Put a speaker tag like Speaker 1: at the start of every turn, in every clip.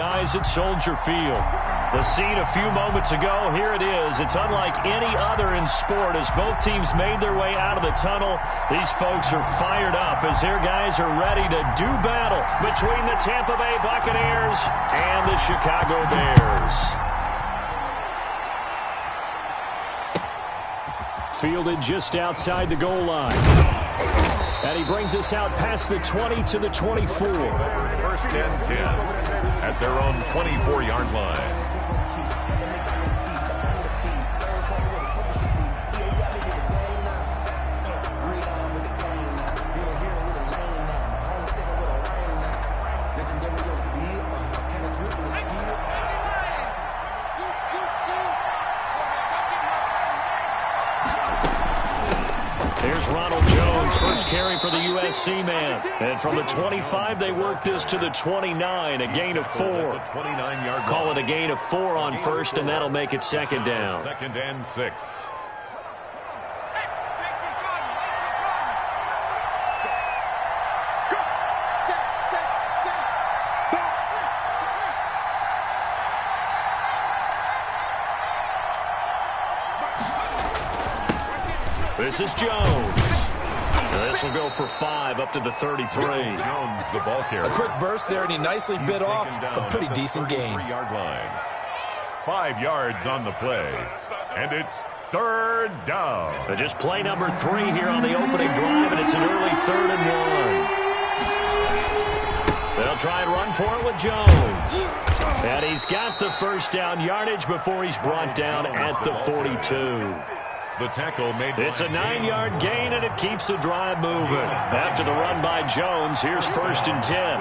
Speaker 1: Guys at Soldier Field. The scene a few moments ago, here it is. It's unlike any other in sport as both teams made their way out of the tunnel. These folks are fired up as their guys are ready to do battle between the Tampa Bay Buccaneers and the Chicago Bears. Fielded just outside the goal line. And he brings us out past the 20 to the 24.
Speaker 2: First and 10. At their own 24-yard line.
Speaker 1: Here's Ronald Jones, first carry for the USC man. And from the 25, they work this to the 29, a gain of 4. Call it a gain of 4 on first, and that'll make it second down.
Speaker 2: Second and 6.
Speaker 1: This is Jones. This will go for 5 up to the 33.
Speaker 2: Jones, the ball carrier.
Speaker 3: A quick burst there, and he nicely bit off a pretty decent gain.
Speaker 2: 3-yard line. 5 yards on the play, and it's third down.
Speaker 1: Just play number 3 here on the opening drive, and it's an early 3rd and 1. They'll try and run for it with Jones. And he's got the first down yardage before he's brought down at the 42.
Speaker 2: The tackle made.
Speaker 1: It's a 9-yard gain, and it keeps the drive moving. After the run by Jones, here's first and 10.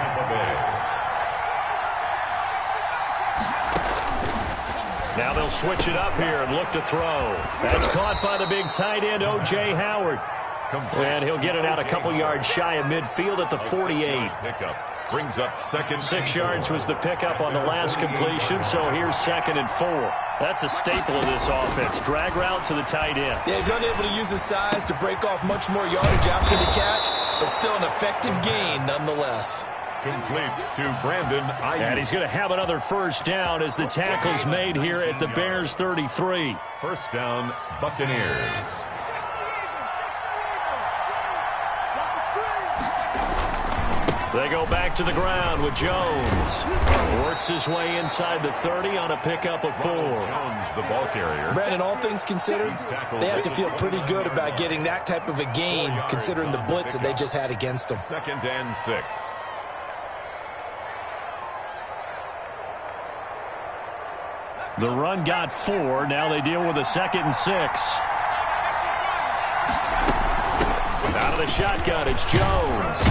Speaker 1: Now they'll switch it up here and look to throw. That's caught by the big tight end, O.J. Howard. And he'll get it out a couple yards shy of midfield at the 48.
Speaker 2: Brings up second.
Speaker 1: 6 yards was the pickup on the last completion, so here's 2nd and 4. That's a staple of this offense. Drag route to the tight end.
Speaker 3: Yeah, he's unable to use his size to break off much more yardage after the catch, but still an effective gain nonetheless.
Speaker 2: Complete to Brandon Ayuk.
Speaker 1: And he's going to have another first down as the tackle's made here at the Bears 33.
Speaker 2: First down, Buccaneers.
Speaker 1: They go back to the ground with Jones. Works his way inside the 30 on a pickup of 4.
Speaker 2: Jones, the ball carrier.
Speaker 3: Brandon, all things considered, they have to feel pretty good about getting that type of a gain, considering the blitz that they just had against them.
Speaker 2: 2nd and 6.
Speaker 1: The run got 4. Now they deal with a 2nd and 6. Out of the shotgun, it's Jones.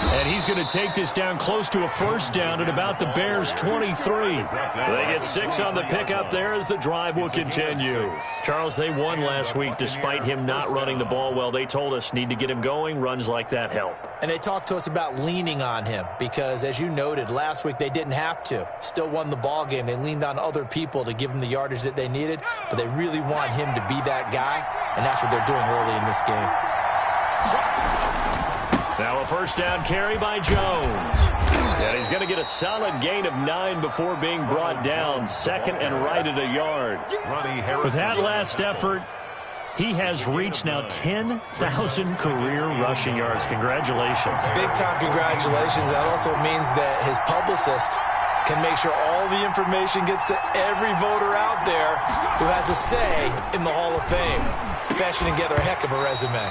Speaker 1: And he's going to take this down close to a first down at about the Bears' 23. They get 6 on the pickup there as the drive will continue. Charles, they won last week despite him not running the ball well. They told us need to get him going. Runs like that help.
Speaker 3: And they talked to us about leaning on him because, as you noted, last week they didn't have to. Still won the ball game. They leaned on other people to give them the yardage that they needed, but they really want him to be that guy, and that's what they're doing early in this game.
Speaker 1: Now a first down carry by Jones. And he's going to get a solid gain of 9 before being brought down. 2nd and right at a yard. With that last effort, he has reached now 10,000 career rushing yards. Congratulations.
Speaker 3: Big-time congratulations. That also means that his publicist can make sure all the information gets to every voter out there who has a say in the Hall of Fame. Fashioning together a heck of a resume.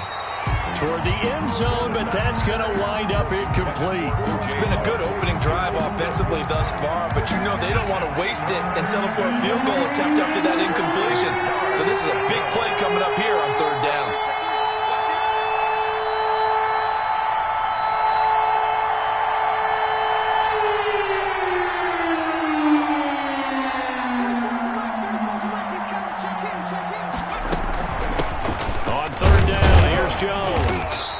Speaker 1: Toward the end zone, but that's going to wind up incomplete.
Speaker 3: It's been a good opening drive offensively thus far, but you know they don't want to waste it and settle for a field goal attempt after that incompletion. So this is a big play coming up here on 3rd down.
Speaker 1: On 3rd down, here's Jones.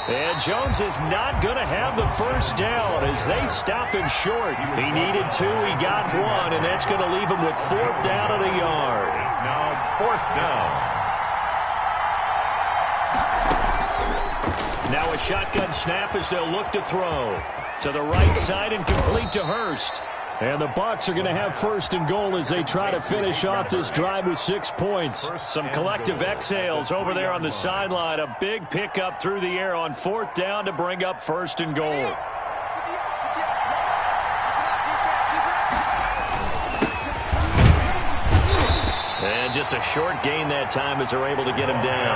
Speaker 1: And Jones is not going to have the first down as they stop him short. He needed 2, he got 1, and that's going to leave him with 4th down and a yard.
Speaker 2: It's now 4th down.
Speaker 1: Now a shotgun snap as they'll look to throw. To the right side and complete to Hurst. And the Bucs are going to have first and goal as they try to finish off this drive with 6 points. Some collective exhales over there on the sideline. A big pickup through the air on 4th down to bring up first and goal. And just a short gain that time as they're able to get him down.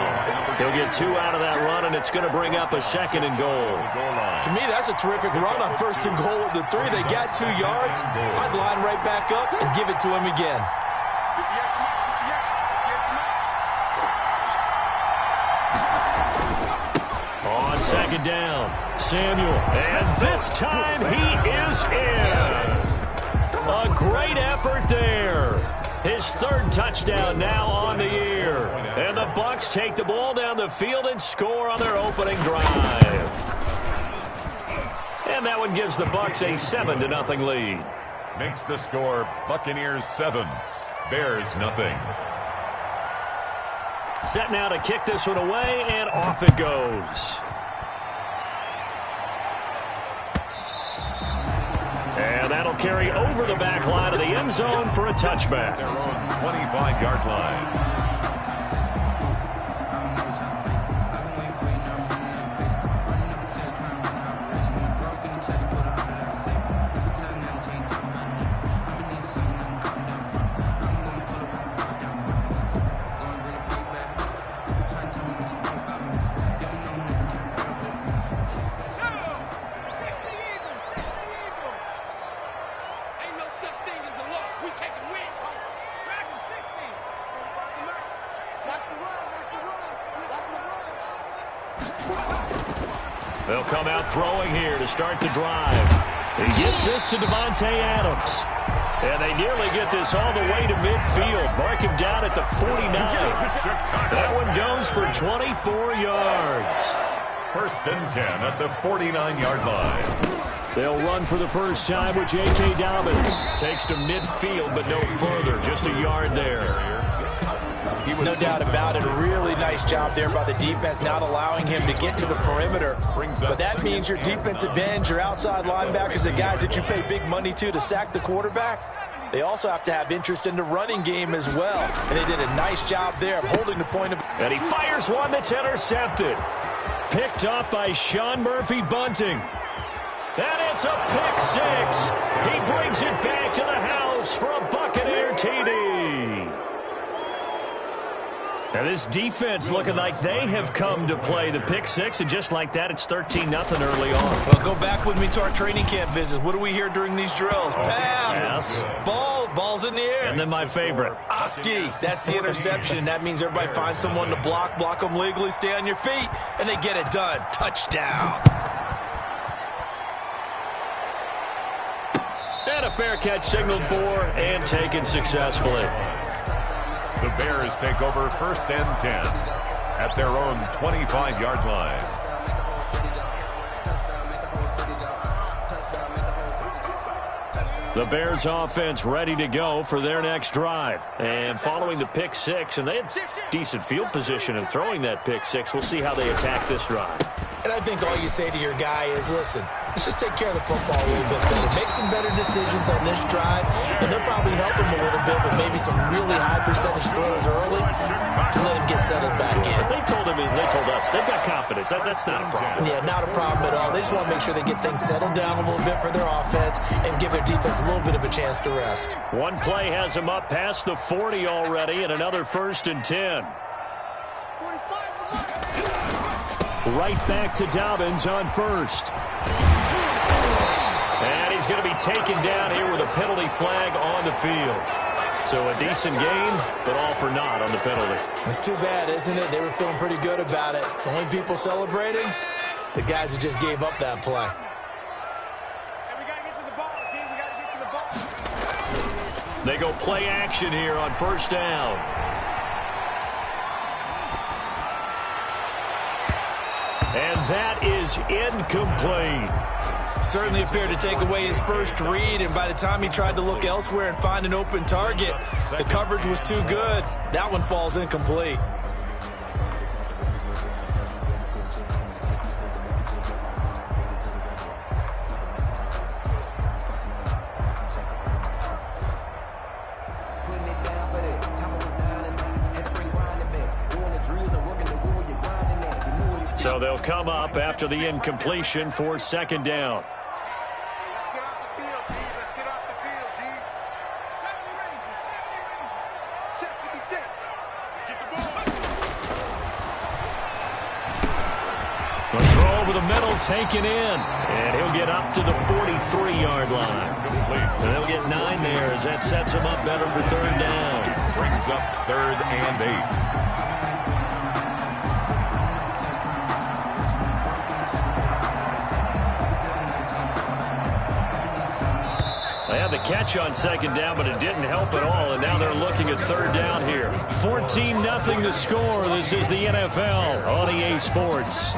Speaker 1: He'll get 2 out of that run, and it's going to bring up a second and goal.
Speaker 3: To me, that's a terrific run on first and goal at the 3. They got 2 yards. I'd line right back up and give it to him again.
Speaker 1: On second down, Samuel. And this time he is in. A great effort there. His 3rd touchdown now on the year. And the Bucs take the ball down the field and score on their opening drive. And that one gives the Bucs a 7-0 lead.
Speaker 2: Makes the score Buccaneers 7, Bears nothing.
Speaker 1: Set now to kick this one away, and off it goes. And that'll carry over the back line of the end zone for a touchback.
Speaker 2: Their own 25-yard line.
Speaker 1: They'll come out throwing here to start the drive. He gets this to Devontae Adams. And they nearly get this all the way to midfield. Mark him down at the 49. That one goes for 24 yards.
Speaker 2: First and 10 at the 49-yard line.
Speaker 1: They'll run for the first time with J.K. Dobbins. Takes to midfield, but no further. Just a yard there.
Speaker 3: No doubt about it. A really nice job there by the defense, not allowing him to get to the perimeter. But that means your defensive ends, your outside linebackers, the guys that you pay big money to sack the quarterback, they also have to have interest in the running game as well. And they did a nice job there of holding the point of...
Speaker 1: And he fires one that's intercepted. Picked up by Sean Murphy-Bunting. And it's a pick 6. He brings it back to the house for a Buccaneer TD. Now this defense looking like they have come to play the pick 6, and just like that, it's 13-0 early on.
Speaker 3: Well, go back with me to our training camp visits. What do we hear during these drills? Pass. Ball's in the air.
Speaker 1: And then my favorite.
Speaker 3: Oski. That's the interception. That means everybody finds someone to block them legally, stay on your feet, and they get it done. Touchdown.
Speaker 1: And a fair catch signaled for and taken successfully.
Speaker 2: The Bears take over first and 10 at their own 25-yard line.
Speaker 1: The Bears offense ready to go for their next drive. And following the pick 6, and they had decent field position in throwing that pick 6. We'll see how they attack this drive.
Speaker 3: And I think all you say to your guy is, listen, let's just take care of the football a little bit better. Make some better decisions on this drive, and they'll probably help him a little bit with maybe some really high percentage throws early to let him get settled back in.
Speaker 1: They told us, they've got confidence. That's not a problem.
Speaker 3: Yeah, not a problem at all. They just want to make sure they get things settled down a little bit for their offense and give their defense a little bit of a chance to rest.
Speaker 1: One play has them up past the 40 already, and another first and 10. Right back to Dobbins on first. And he's going to be taken down here with a penalty flag on the field. So a decent gain, but all for naught on the penalty.
Speaker 3: It's too bad, isn't it? They were feeling pretty good about it. The only people celebrating, the guys who just gave up that play.
Speaker 4: We got to get to the ball, team. We got to get to the ball.
Speaker 1: They go play action here on first down. And that is incomplete.
Speaker 3: Certainly appeared to take away his first read, and by the time he tried to look elsewhere and find an open target, the coverage was too good. That one falls incomplete.
Speaker 1: So they'll come up after the incompletion for second down.
Speaker 4: Let's get off the field, D. Let's get off the field, D. Check 56. Get the ball.
Speaker 1: The throw over the middle taken in. And he'll get up to the 43-yard line. And they'll get 9 there as that sets him up better for third down.
Speaker 2: Brings up 3rd and 8.
Speaker 1: They had the catch on second down, but it didn't help at all, and now they're looking at third down here. 14-0 the score. This is the NFL on EA Sports.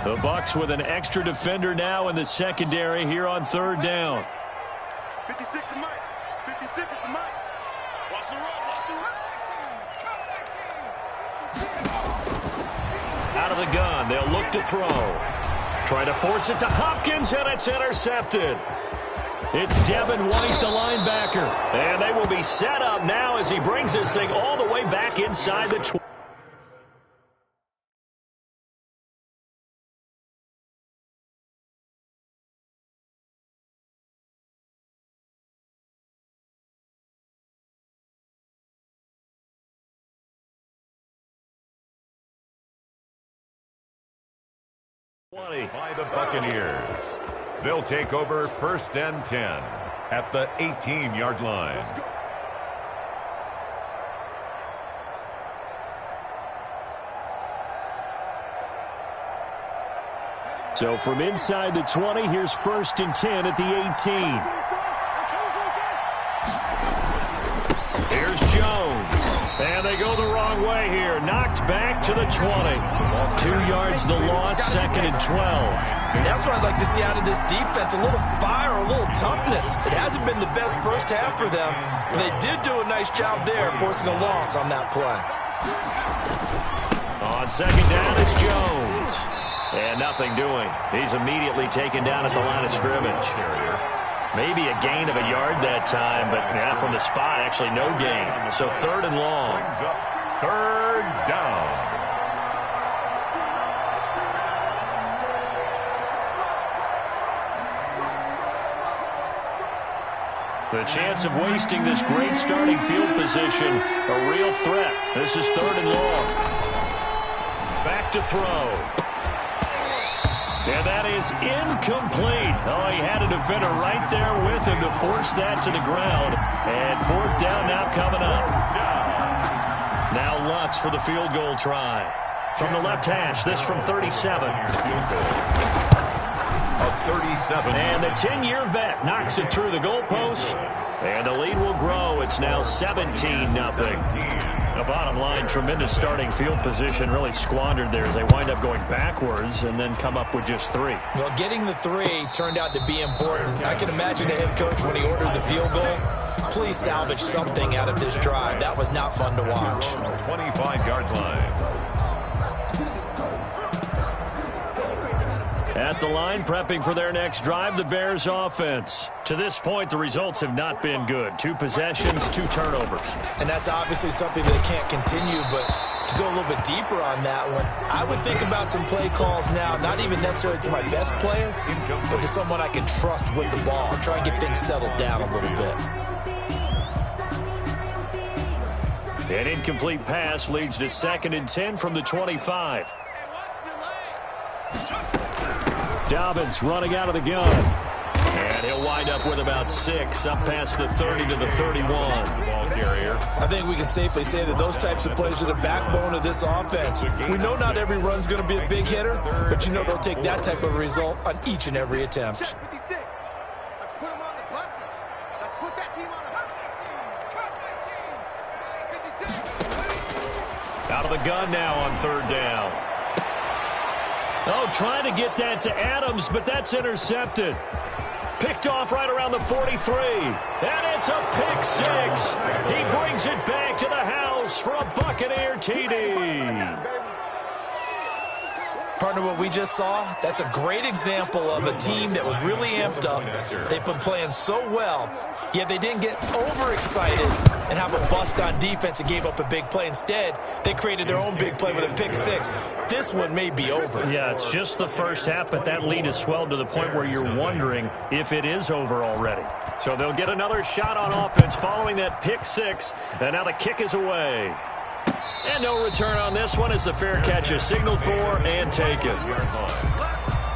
Speaker 1: The Bucs with an extra defender now in the secondary here on third down.
Speaker 4: 56 to Mike. 56 is the Mike. Watch the run. Watch the run.
Speaker 1: Out of the gun, they'll look to throw. Trying to force it to Hopkins, and it's intercepted. It's Devin White, the linebacker. And they will be set up now as he brings this thing all the way back inside the 20.
Speaker 2: By the Buccaneers. They'll take over 1st and 10 at the 18-yard line.
Speaker 1: So from inside the 20, here's 1st and 10 at the 18. Here's Jones. And they go the wrong way here. Knocked back to the 20. 2 yards the loss, 2nd and 12.
Speaker 3: And that's what I'd like to see out of this defense. A little fire, a little toughness. It hasn't been the best first half for them, but they did do a nice job there, forcing a loss on that play.
Speaker 1: On second down, it's Jones. And nothing doing. He's immediately taken down at the line of scrimmage. Maybe a gain of a yard that time, but yeah, from the spot, actually no gain. So 3rd and long.
Speaker 2: Brings up 3rd down.
Speaker 1: The chance of wasting this great starting field position, a real threat. This is 3rd and long. Back to throw. And that is incomplete. Oh, he had a defender right there with him to force that to the ground. And 4th down now coming up. Now Lutz for the field goal try. From the left hash, this from 37.
Speaker 2: Of 37.
Speaker 1: And the 10-year vet knocks it through the goalpost. And the lead will grow. It's now 17-0. The bottom line, tremendous starting field position, really squandered there as they wind up going backwards and then come up with just 3.
Speaker 3: Well, getting the 3 turned out to be important. I can imagine the head coach when he ordered the field goal. Please salvage something out of this drive. That was not fun to watch.
Speaker 2: 25-yard line.
Speaker 1: At the line, prepping for their next drive, the Bears offense. To this point, the results have not been good. 2 possessions, 2 turnovers.
Speaker 3: And that's obviously something that can't continue, but to go a little bit deeper on that one, I would think about some play calls now, not even necessarily to my best player, but to someone I can trust with the ball. Try and get things settled down a little bit.
Speaker 1: An incomplete pass leads to 2nd and 10 from the 25. Dobbins running out of the gun. And he'll wind up with about 6, up past the 30 to the 31.
Speaker 2: Ball carrier.
Speaker 3: I think we can safely say that those types of plays are the backbone of this offense. We know not every run's going to be a big hitter, but you know they'll take that type of result on each and every attempt.
Speaker 4: Check 56. Let's put them on the buses. Let's put that team on the 56.
Speaker 1: Out of the gun now on 3rd down. Oh, trying to get that to Adams, but that's intercepted. Picked off right around the 43. And it's a pick six. He brings it back to the house for a Buccaneer TD.
Speaker 3: Partner, what we just saw, that's a great example of a team that was really amped up. They've been playing so well, yet they didn't get overexcited and have a bust on defense and gave up a big play. Instead, they created their own big play with a pick six. This one may be over.
Speaker 1: Yeah, it's just the first half, but that lead has swelled to the point where you're wondering if it is over already. So they'll get another shot on offense following that pick six, and now the kick is away. And no return on this one as the fair catch is signaled for and taken.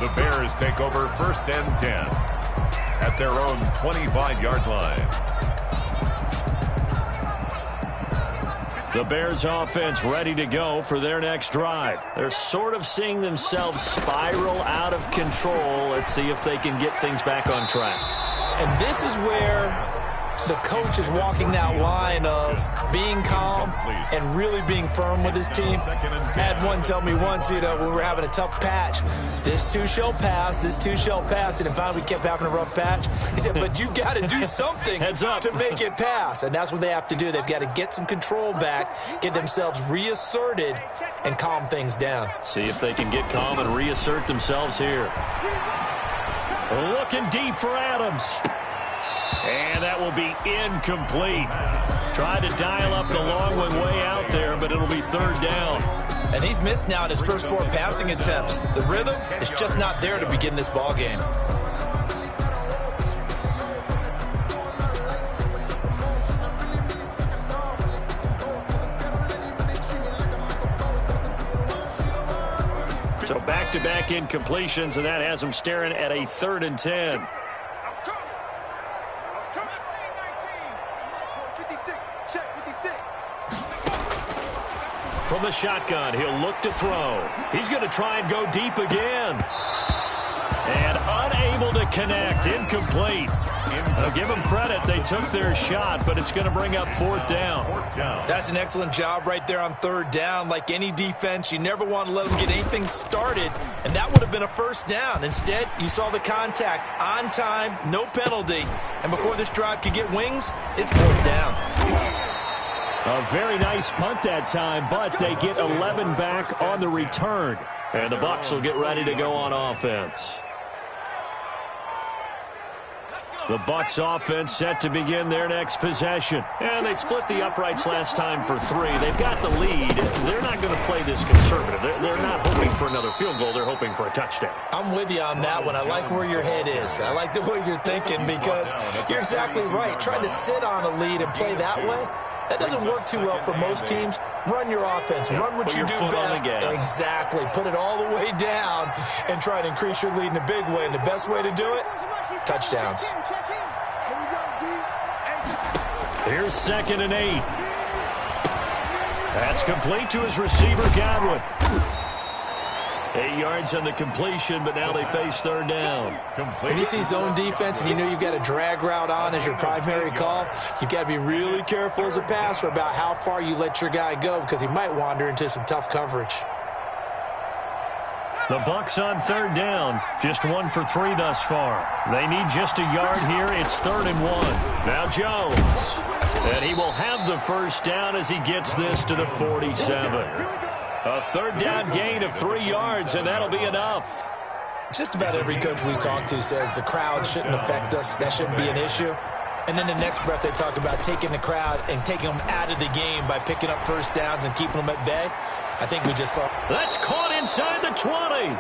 Speaker 2: The Bears take over 1st and 10 at their own 25-yard line.
Speaker 1: The Bears offense ready to go for their next drive. They're sort of seeing themselves spiral out of control. Let's see if they can get things back on track.
Speaker 3: And this is where the coach is walking that line of being calm and really being firm with his team. I had one tell me once, when we were having a tough patch, this too shall pass, this too shall pass. And finally we kept having a rough patch. He said, but you got to do something to make it pass. And that's what they have to do. They've got to get some control back, get themselves reasserted, and calm things down.
Speaker 1: See if they can get calm and reassert themselves here. Looking deep for Adams. And that will be incomplete. Tried to dial up the long one way out there, but it'll be 3rd down.
Speaker 3: And he's missed now in his first 4 passing attempts. The rhythm is just not there to begin this ball game.
Speaker 1: So back-to-back incompletions, and that has him staring at a 3rd and 10. From the shotgun, he'll look to throw. He's going to try and go deep again. And unable to connect, incomplete. I'll give them credit, they took their shot, but it's going to bring up 4th down.
Speaker 3: That's an excellent job right there on 3rd down. Like any defense, you never want to let them get anything started, and that would have been a 1st down. Instead, you saw the contact on time, no penalty, and before this drive could get wings, it's 4th down.
Speaker 1: A very nice punt that time, but they get 11 back on the return. And the Bucs will get ready to go on offense. The Bucs offense set to begin their next possession. And they split the uprights last time for 3. They've got the lead. They're not going to play this conservative. They're not hoping for another field goal. They're hoping for a touchdown.
Speaker 3: I'm with you on that one. I like where your head is. I like the way you're thinking because you're exactly right. Trying to sit on a lead and play that way, that doesn't work too well for most teams. Run your offense. Run what you do best. Exactly. Put it all the way down and try to increase your lead in a big way. And the best way to do it, touchdowns.
Speaker 1: Here's 2nd and 8. That's complete to his receiver, Godwin. 8 yards on the completion, but now they face 3rd down.
Speaker 3: When you see zone defense and you know you've got a drag route on as your primary call, you've got to be really careful as a passer about how far you let your guy go because he might wander into some tough coverage.
Speaker 1: The Bucs on 3rd down, just 1 for 3 thus far. They need just a yard here. It's 3rd and 1. Now Jones. And he will have the 1st down as he gets this to the 47. A 3rd down gain of 3 yards, and that'll be enough.
Speaker 3: Just about every coach we talk to says the crowd shouldn't affect us. That shouldn't be an issue. And then the next breath they talk about taking the crowd and taking them out of the game by picking up 1st downs and keeping them at bay. I think we just saw.
Speaker 1: That's caught inside the 20.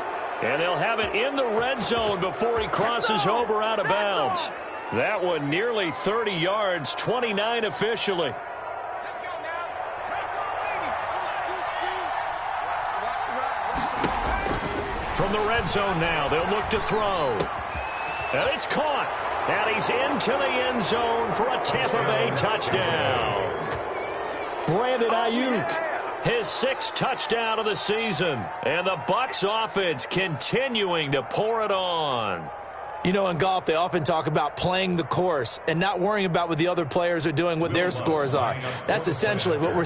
Speaker 1: And they'll have it in the red zone before he crosses over out of bounds. That one nearly 30 yards, 29 officially. From the red zone now, they'll look to throw. And it's caught. And he's into the end zone for a Tampa Bay touchdown. Brandon Ayuk, his 6th touchdown of the season. And the Bucs offense continuing to pour it on.
Speaker 3: You know, in golf, they often talk about playing the course and not worrying about what the other players are doing, what their scores are. That's essentially what we're